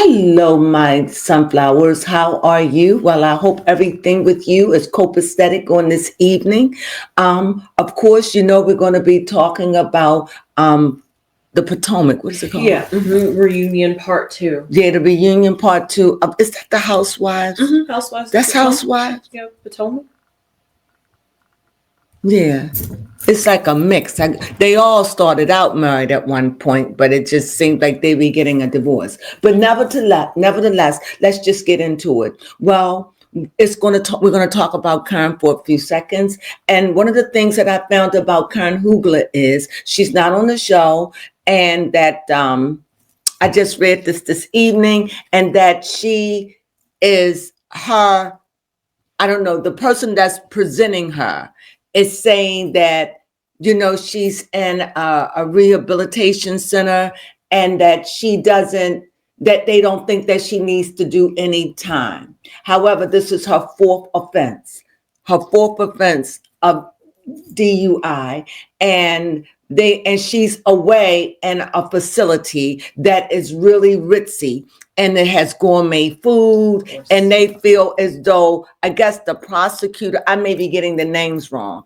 Hello, my sunflowers. How are you? Well, I hope everything with you is copacetic on this evening. Of course, we're going to be talking about the Potomac. What is it called? Yeah, reunion part 2. Yeah, the reunion part 2. Is that the Housewives? Housewives. That's Housewives? Yeah, Potomac. Yeah. It's like a mix. They all started out married at one point, but it just seemed like they were getting a divorce. But nevertheless, let's just get into it. Well, we're going to talk about Karen for a few seconds. And one of the things that I found about Karen Hurger is she's not on the show, and that I just read this evening, and that she is the person that's presenting her is saying that, she's in a rehabilitation center, and that they don't think that she needs to do any time. However, this is her fourth offense of DUI, and she's away in a facility that is really ritzy, and it has gourmet food, and they feel as though, I guess the prosecutor, I may be getting the names wrong,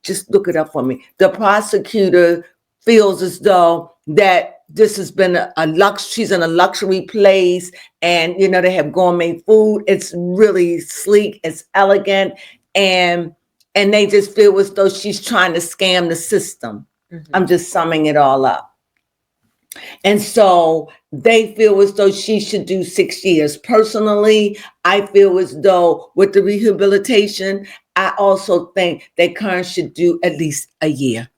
just look it up for me. The prosecutor feels as though that this has been she's in a luxury place, and they have gourmet food. It's really sleek, it's elegant, and they just feel as though she's trying to scam the system. I'm just summing it all up. And so they feel as though she should do 6 years. Personally, I feel as though with the rehabilitation, I also think that Karen should do at least a year.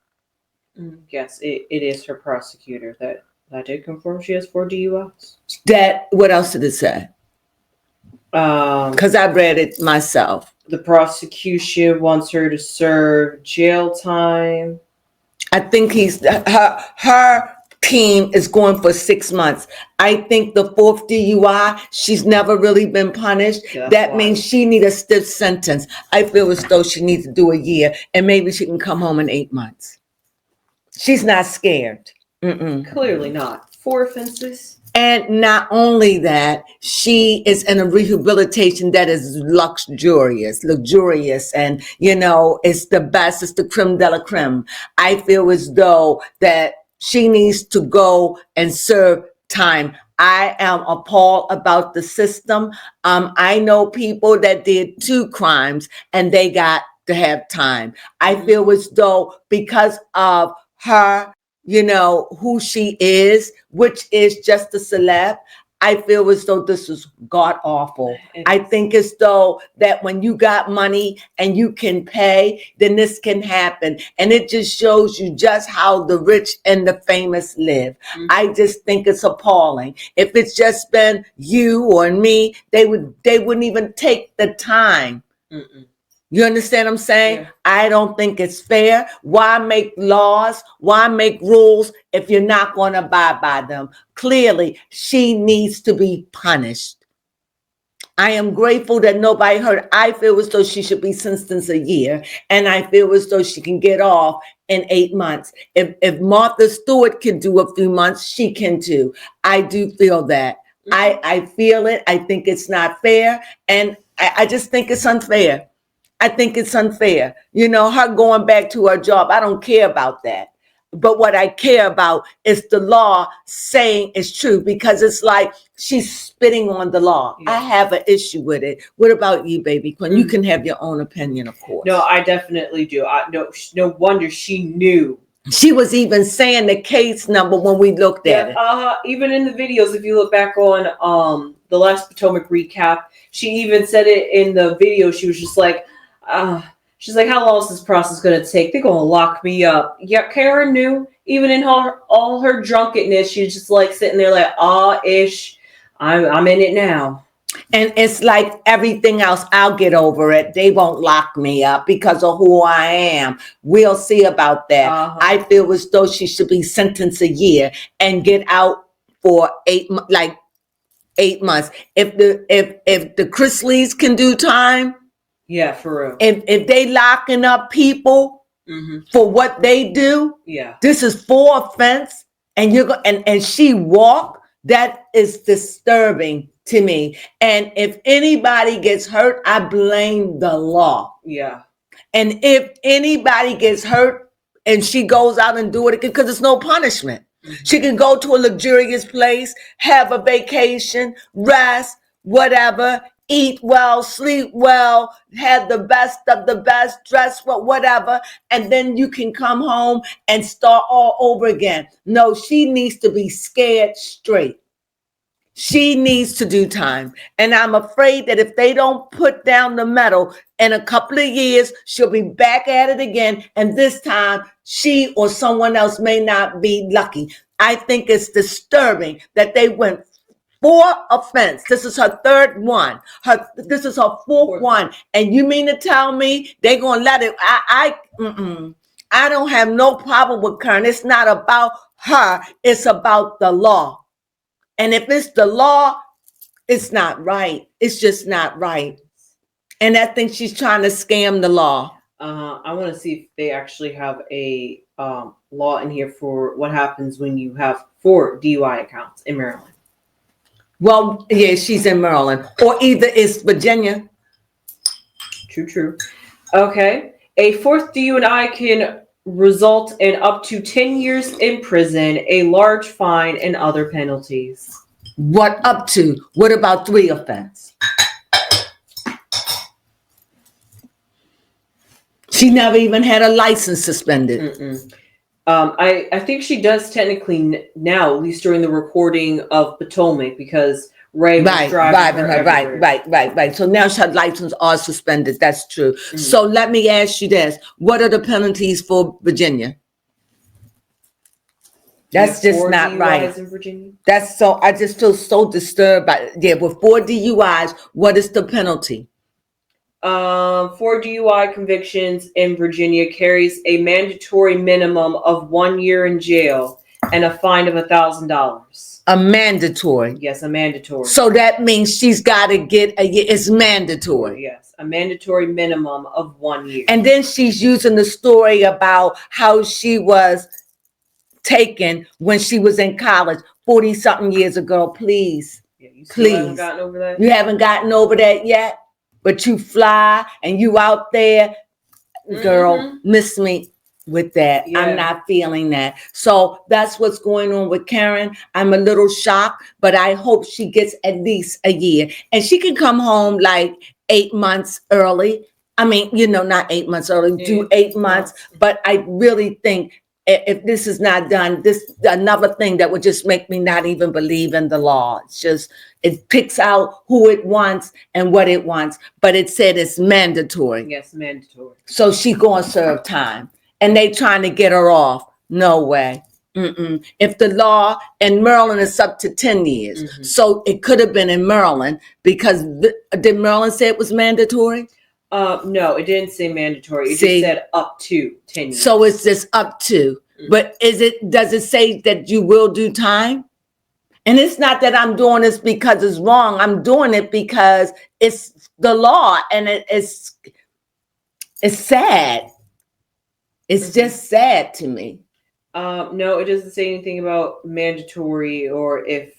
Yes, it is her prosecutor that did confirm she has 4 DUIs. What else did it say? Because I read it myself. The prosecution wants her to serve jail time. I think her team is going for 6 months. I think the 4th DUI, she's never really been punished. That means she needs a stiff sentence. I feel as though she needs to do a year, and maybe she can come home in 8 months. She's not scared. Clearly not. 4 offenses. And not only that, she is in a rehabilitation that is luxurious, and, it's the best. It's the creme de la creme. I feel as though that she needs to go and serve time. I am appalled about the system. I know people that did 2 crimes and they got to have time. I feel as though because of her, who she is, which is just a celeb, I feel as though this is god awful. I think as though that when you got money and you can pay, then this can happen. And it just shows you just how the rich and the famous live. I just think it's appalling. If it's just been you or me, they wouldn't even take the time. You understand what I'm saying? Yeah. I don't think it's fair. Why make laws? Why make rules if you're not going to abide by them? Clearly, she needs to be punished. I am grateful that nobody heard. I feel as though she should be sentenced a year, and I feel as though she can get off in 8 months. If Martha Stewart can do a few months, she can too. I do feel that. I feel it. I think it's not fair, and I just think it's unfair. I think it's unfair. Her going back to her job, I don't care about that. But what I care about is the law saying it's true, because it's like she's spitting on the law. Yeah. I have an issue with it. What about you, baby Quinn? You can have your own opinion, of course. No, I definitely do. No wonder she knew. She was even saying the case number when we looked at it. Even in the videos, if you look back on the last Potomac recap, she even said it in the video. She was just like, she's like, how long is this process going to take? They're going to lock me up. Yeah, Karen knew. Even in all her drunkenness, she's just like sitting there like, ish, I'm in it now. And it's like everything else, I'll get over it. They won't lock me up because of who I am. We'll see about that. I feel as though she should be sentenced a year and get out for 8 months. If the Chrisleys can do time. Yeah, for real. If they locking up people for what they do, yeah, this is 4 offense, and and she walk That is disturbing to me. And if anybody gets hurt, I blame the law. Yeah. And if anybody gets hurt and she goes out and do it again, because there's no punishment. She can go to a luxurious place, have a vacation, rest, whatever, eat well, sleep well, have the best of the best, dress well, whatever, and then you can come home and start all over again. No, she needs to be scared straight. She needs to do time. And I'm afraid that if they don't put down the metal, in a couple of years, she'll be back at it again. And this time, she or someone else may not be lucky. I think it's disturbing that they went 4 offense. This is her 3rd one. This is her 4th one. And you mean to tell me they're going to let it? I don't have no problem with Karen. It's not about her. It's about the law. And if it's the law, it's not right. It's just not right. And I think she's trying to scam the law. I want to see if they actually have a law in here for what happens when you have 4 DUI accounts in Maryland. Well, yeah, she's in Maryland. Or either it's Virginia. True. Okay. A 4th DUI can result in up to 10 years in prison, a large fine, and other penalties. What up to? What about 3 offense? She never even had a license suspended. I think she does technically now, at least during the recording of Potomac, because Ray was driving her. Right. So now her license are suspended. That's true. So let me ask you this. What are the penalties for Virginia? That's just not right. In Virginia? That's so, I just feel so disturbed by it. Yeah, with 4 DUIs, what is the penalty? 4 DUI convictions in Virginia carries a mandatory minimum of 1 year in jail and a fine of $1,000. A mandatory. Yes, a mandatory. So that means she's got to get it's mandatory. Yes, a mandatory minimum of 1 year. And then she's using the story about how she was taken when she was in college 40-something years ago. Please. Yeah, you please. Haven't gotten over that? You haven't gotten over that yet? But you fly and you out there. Girl, miss me with that. Yeah. I'm not feeling that. So that's what's going on with Karen. I'm a little shocked, but I hope she gets at least a year. And she can come home like 8 months early. I mean, not 8 months early, do 8 months. But I really think if this is not done, this another thing that would just make me not even believe in the law. It's just, it picks out who it wants and what it wants. But it said it's mandatory. Yes, mandatory. So she going to serve time. And they trying to get her off. No way. If the law in Maryland is up to 10 years. So it could have been in Maryland because did Maryland say it was mandatory? No, it didn't say mandatory. It just said up to 10 years. So it's just up to. But does it say that you will do time? And it's not that I'm doing this because it's wrong. I'm doing it because it's the law and it's sad. It's just sad to me. No, it doesn't say anything about mandatory or if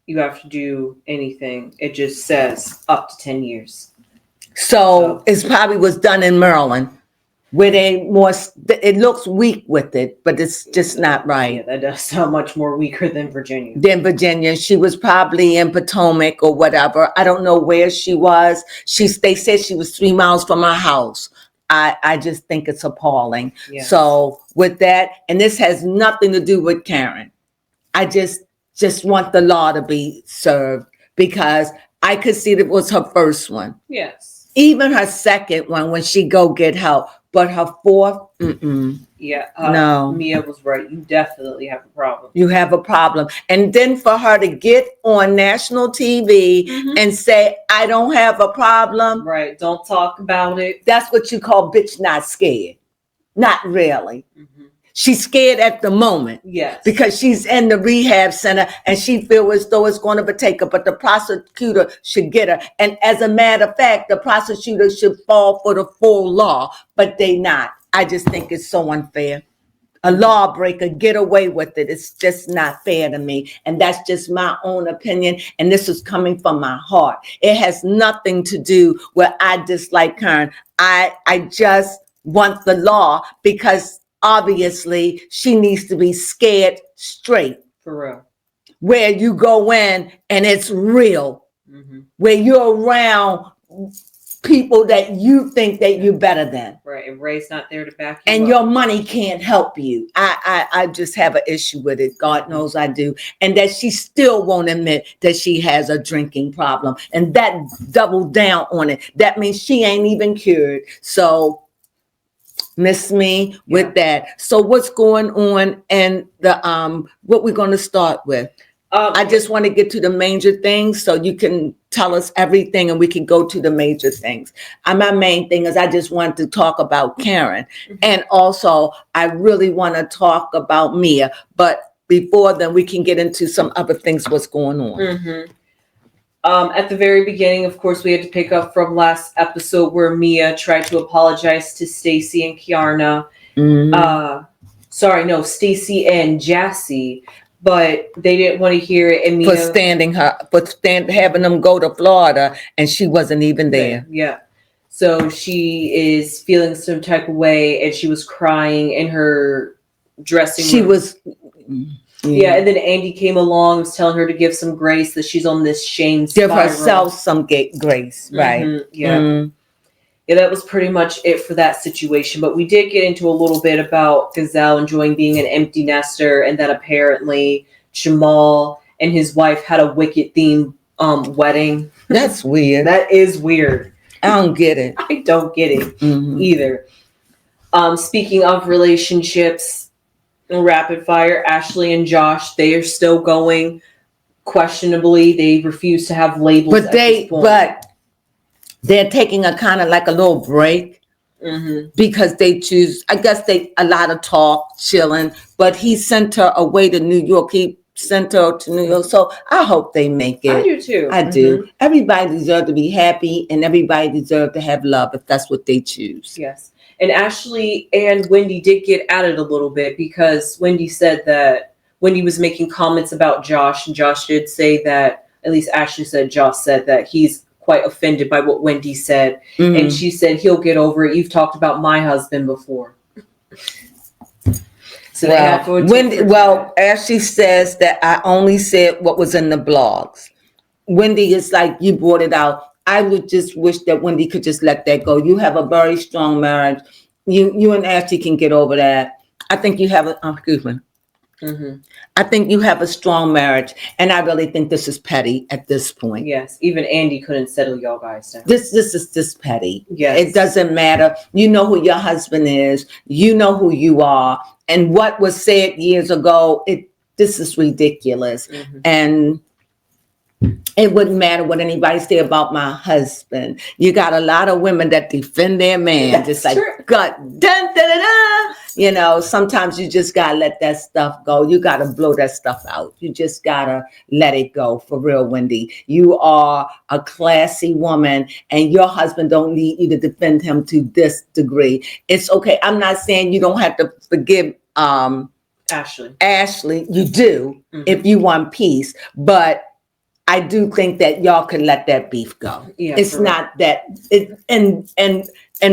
you have to do anything. It just says up to 10 years. So it probably was done in Maryland where it looks weak with it, but it's just not right. Yeah, that does sound much more weaker than Virginia. She was probably in Potomac or whatever. I don't know where she was. They said she was 3 miles from our house. I just think it's appalling. Yes. So with that, and this has nothing to do with Karen. I just want the law to be served because I could see that it was her first one. Yes. Even her second one when she go get help. But her 4th, yeah. No. Mia was right. You definitely have a problem. You have a problem. And then for her to get on national TV and say, I don't have a problem. Right. Don't talk about it. That's what you call bitch not scared. Not really. She's scared at the moment. Yes. Because she's in the rehab center and she feels as though it's going to overtake her, but the prosecutor should get her. And as a matter of fact, the prosecutor should fall for the full law, but they not. I just think it's so unfair. a lawbreaker get away with it. It's just not fair to me. And that's just my own opinion. And this is coming from my heart. It has nothing to do with I dislike Karen. I just want the law because obviously she needs to be scared straight. For real. Where you go in and it's real. Where you're around people that you think that you're better than. Right. And Ray's not there to back you and up. your money can't help you. I just have an issue with it. God knows I do. And that she still won't admit that she has a drinking problem. And that doubled down on it. That means she ain't even cured. So miss me with that. So what's going on and the what we're going to start with? I just want to get to the major things so you can tell us everything and we can go to the major things. My main thing is I just want to talk about Karen. And also I really want to talk about Mia. But before then we can get into some other things what's going on. At the very beginning, of course, we had to pick up from last episode where Mia tried to apologize to Stacy and Kiarna. Stacy and Jassy. But they didn't want to hear it. And Mia, having them go to Florida, and she wasn't even there. Yeah. So she is feeling some type of way, and she was crying in her dressing room. She was. Yeah, and then Andy came along, was telling her to give some grace, that she's on this shame spiral. Give herself some grace, right? Yeah. Yeah, that was pretty much it for that situation. But we did get into a little bit about Gazelle enjoying being an empty nester, and that apparently Jamal and his wife had a Wicked themed wedding. That's weird. That is weird. I don't get it. I don't get it either. Speaking of relationships, rapid fire, Ashley and Josh, they are still going. Questionably, they refuse to have labels. But they're taking a kind of like a little break because they choose, I guess a lot of talk, chilling, but he sent her away to New York. He sent her to New York. So I hope they make it. I do too. I do. Everybody deserves to be happy and everybody deserves to have love if that's what they choose. Yes. And Ashley and Wendy did get at it a little bit because Wendy said that Wendy was making comments about Josh, and Josh did say that, at least Ashley said, Josh said that he's quite offended by what Wendy said. And she said, he'll get over it. You've talked about my husband before. So Ashley says that I only said what was in the blogs. Wendy is like, you brought it out. I would just wish that Wendy could just let that go. You have a very strong marriage. You and Ashley can get over that. I think you have I think you have a strong marriage, and I really think this is petty at this point. Yes, even Andy couldn't settle y'all guys down. This is just petty. Yes. It doesn't matter. You know who your husband is. You know who you are, and what was said years ago. This is ridiculous, and it wouldn't matter what anybody say about my husband. You got a lot of women that defend their man. That's just like, true. God, dun, dun, dun, dun. You know, sometimes you just got to let that stuff go. You got to blow that stuff out. You just got to let it go. For real, Wendy. You are a classy woman, and your husband don't need you to defend him to this degree. It's okay. I'm not saying you don't have to forgive Ashley. You do if you want peace. But I do think that y'all can let that beef go. Yeah, it's not that in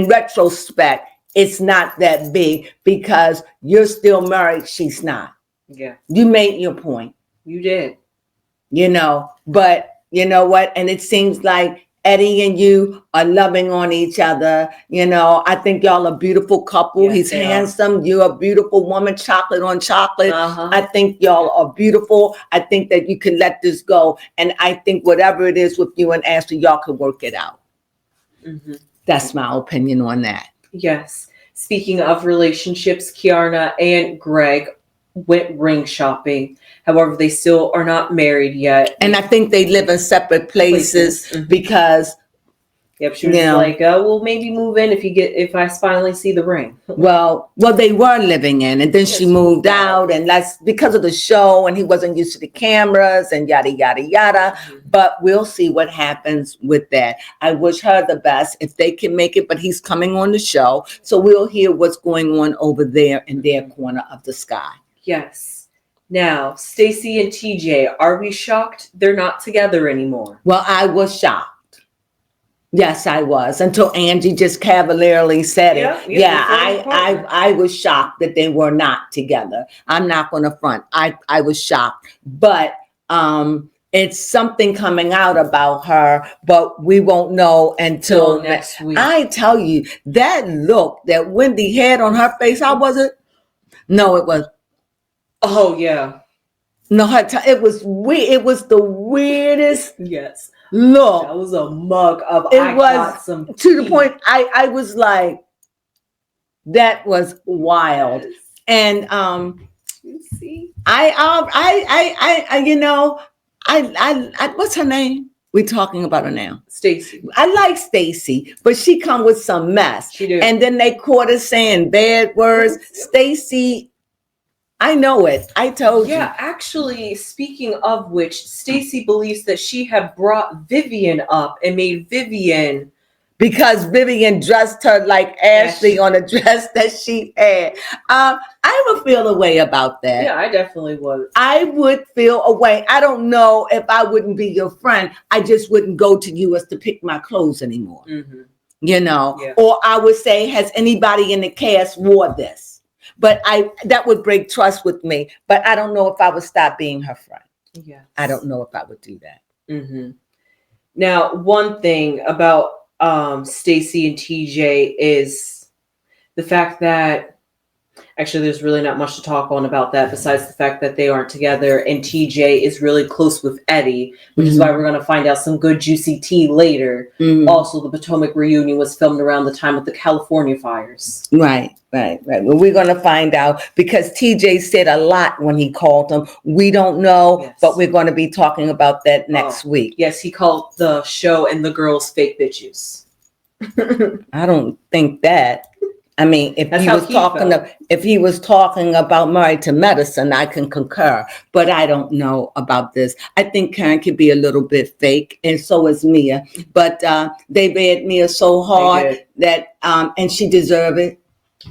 retrospect, it's not that big because you're still married. She's not. Yeah. You made your point. You did. You know, but you know what? And it seems like Eddie and you are loving on each other. You know, I think y'all a beautiful couple. Yes, he's handsome. You're a beautiful woman, chocolate on chocolate. I think y'all are beautiful. I think that you can let this go. And I think whatever it is with you and Ashley, y'all can work it out. That's my opinion on that. Yes. Speaking of relationships, Kiarna and Greg went ring shopping. However, they still are not married yet. And I think they live in separate places because Yep, she was like, "We'll maybe move in if I finally see the ring." Well, they were living in, and then she moved out, and that's because of the show, and he wasn't used to the cameras, and yada yada yada. But we'll see what happens with that. I wish her the best if they can make it, but he's coming on the show, so we'll hear what's going on over there in their corner of the sky. Yes. Now, Stacey and TJ, are we shocked they're not together anymore? Well, I was shocked. Yes, I was, until Angie just cavalierly said it. I was shocked that they were not together. I'm not going to front. I was shocked, but it's something coming out about her, but we won't know until next week. I tell you, that look that Wendy had on her face, how was it? No, it was. Oh yeah. No, it was weird. It was the weirdest. Yes. Look, that was a mug of. It was to the point. I was like, that was wild. Yes. And you see, I you know, I what's her name? We're talking about her now. Stacey. I like Stacey, but she come with some mess. She do. And then they caught her saying bad words. Stacey. I know it. I told you. Yeah, actually, speaking of which, Stacey believes that she had brought Vivian up and made Vivian. Because Vivian dressed her like Ashley on a dress that she had. I would feel a way about that. Yeah, I definitely would. I would feel a way. I don't know if I wouldn't be your friend. I just wouldn't go to you as to pick my clothes anymore. Mm-hmm. You know? Yeah. Or I would say, has anybody in the cast wore this? But that would break trust with me. But I don't know if I would stop being her friend. Yeah, I don't know if I would do that. Mm-hmm. Now, one thing about Stacey and TJ is the fact that actually there's really not much to talk on about that besides the fact that they aren't together, and TJ is really close with Eddie, which is why we're going to find out some good juicy tea later. Also, the Potomac reunion was filmed around the time of the California fires. Right. Well, we're going to find out because TJ said a lot when he called them. We don't know, but we're going to be talking about that next week. Yes, he called the show and the girls fake bitches. I don't think that. I mean, if he was talking about Married to Medicine, I can concur, but I don't know about this. I think Karen could be a little bit fake, and so is Mia. But they bad Mia so hard that, and she deserved it.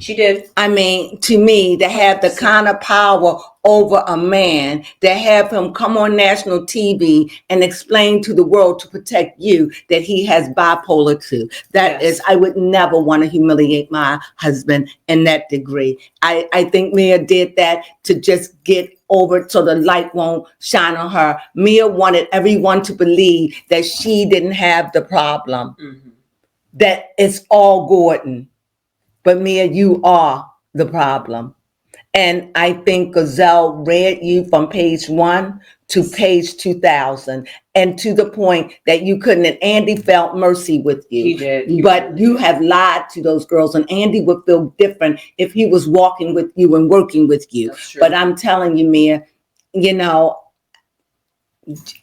She did. I mean, to me, to have the kind of power over a man, to have him come on national TV and explain to the world to protect you that he has bipolar 2. That is, I would never want to humiliate my husband in that degree. I think Mia did that to just get over so the light won't shine on her. Mia wanted everyone to believe that she didn't have the problem, that it's all Gordon. But Mia, you are the problem. And I think Gazelle read you from page 1 to page 2000, and to the point that you couldn't, and Andy felt mercy with you. He did. But you have lied to those girls, and Andy would feel different if he was walking with you and working with you. But I'm telling you, Mia, you know,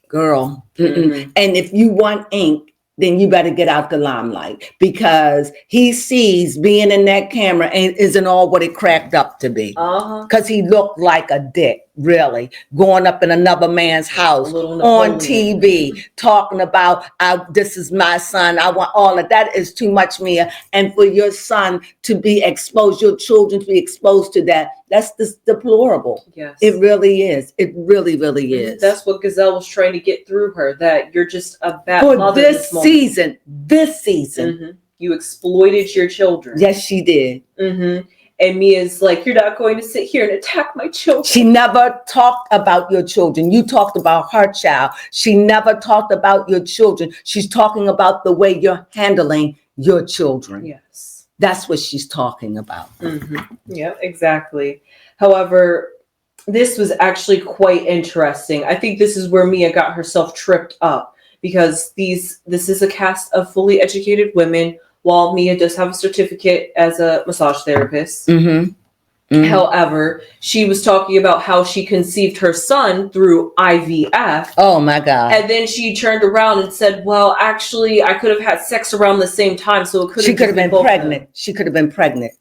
girl, and if you want ink, then you better get out the limelight, because he sees being in that camera and isn't all what it cracked up to be. Because he looked like a dick, really, going up in another man's house on TV, talking about, this is my son, I want all of that. Is too much, Mia. And for your son to be exposed, your children to be exposed to that, that's deplorable. Yes. It really is. It really, really is. That's what Gazelle was trying to get through her, that you're just a bad mother this season. You exploited your children. Yes, she did. And Mia's like, you're not going to sit here and attack my children. She never talked about your children. You talked about her child. She never talked about your children. She's talking about the way you're handling your children. Yes. That's what she's talking about. Yeah, exactly. However, this was actually quite interesting. I think this is where Mia got herself tripped up, because this is a cast of fully educated women, while Mia does have a certificate as a massage therapist. However, she was talking about how she conceived her son through IVF. Oh my God. And then she turned around and said, well, actually, I could have had sex around the same time, so it could She could have been pregnant. She could have been pregnant.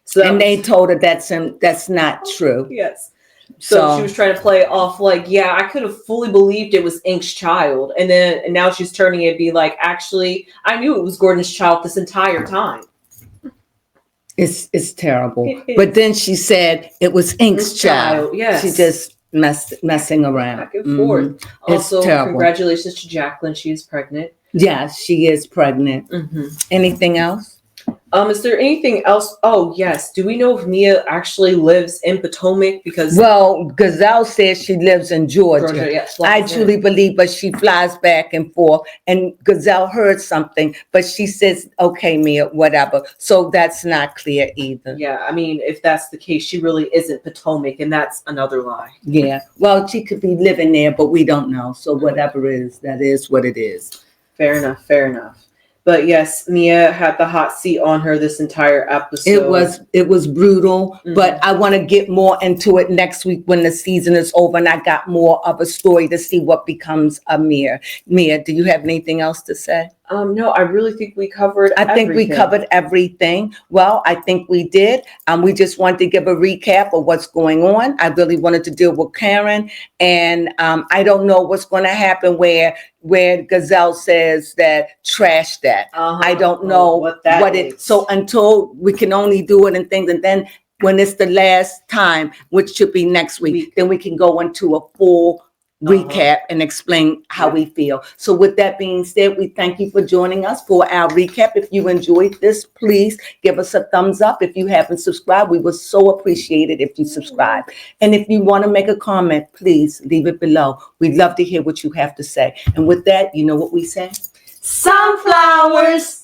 So and they told her that's not true. Yes. So she was trying to play it off like, yeah, I could have fully believed it was Ink's child. And now she's turning it and be like, actually, I knew it was Gordon's child this entire time. It's terrible. But then she said it was Ink's child. Yes. She just messing around. Back and forth. Also, terrible. Congratulations to Jacqueline. She is pregnant. Yeah, she is pregnant. Anything else? Is there anything else? Oh, yes. Do we know if Mia actually lives in Potomac? Because Gazelle says she lives in Georgia. Yes, I truly believe, but she flies back and forth. And Gazelle heard something, but she says, okay, Mia, whatever. So that's not clear either. Yeah, I mean, if that's the case, she really isn't Potomac, and that's another lie. Yeah. Well, she could be living there, but we don't know. So whatever it is, that is what it is. Fair enough. Fair enough. But yes, Mia had the hot seat on her this entire episode. It was brutal, but I want to get more into it next week when the season is over and I got more of a story to see what becomes of Mia. Mia, do you have anything else to say? No, I really think we covered everything. We covered everything. Well, I think we did. We just wanted to give a recap of what's going on. I really wanted to deal with Karen. And I don't know what's going to happen where Gazelle says that trash that. I don't know what it. So until we can only do it and things. And then when it's the last time, which should be next week, then we can go into a full recap and explain how we feel. So with that being said, we thank you for joining us for our recap. If you enjoyed this, please give us a thumbs up. If you haven't subscribed, we would so appreciate it if you subscribe. And if you want to make a comment, please leave it below. We'd love to hear what you have to say. And with that, you know what we say? Sunflowers!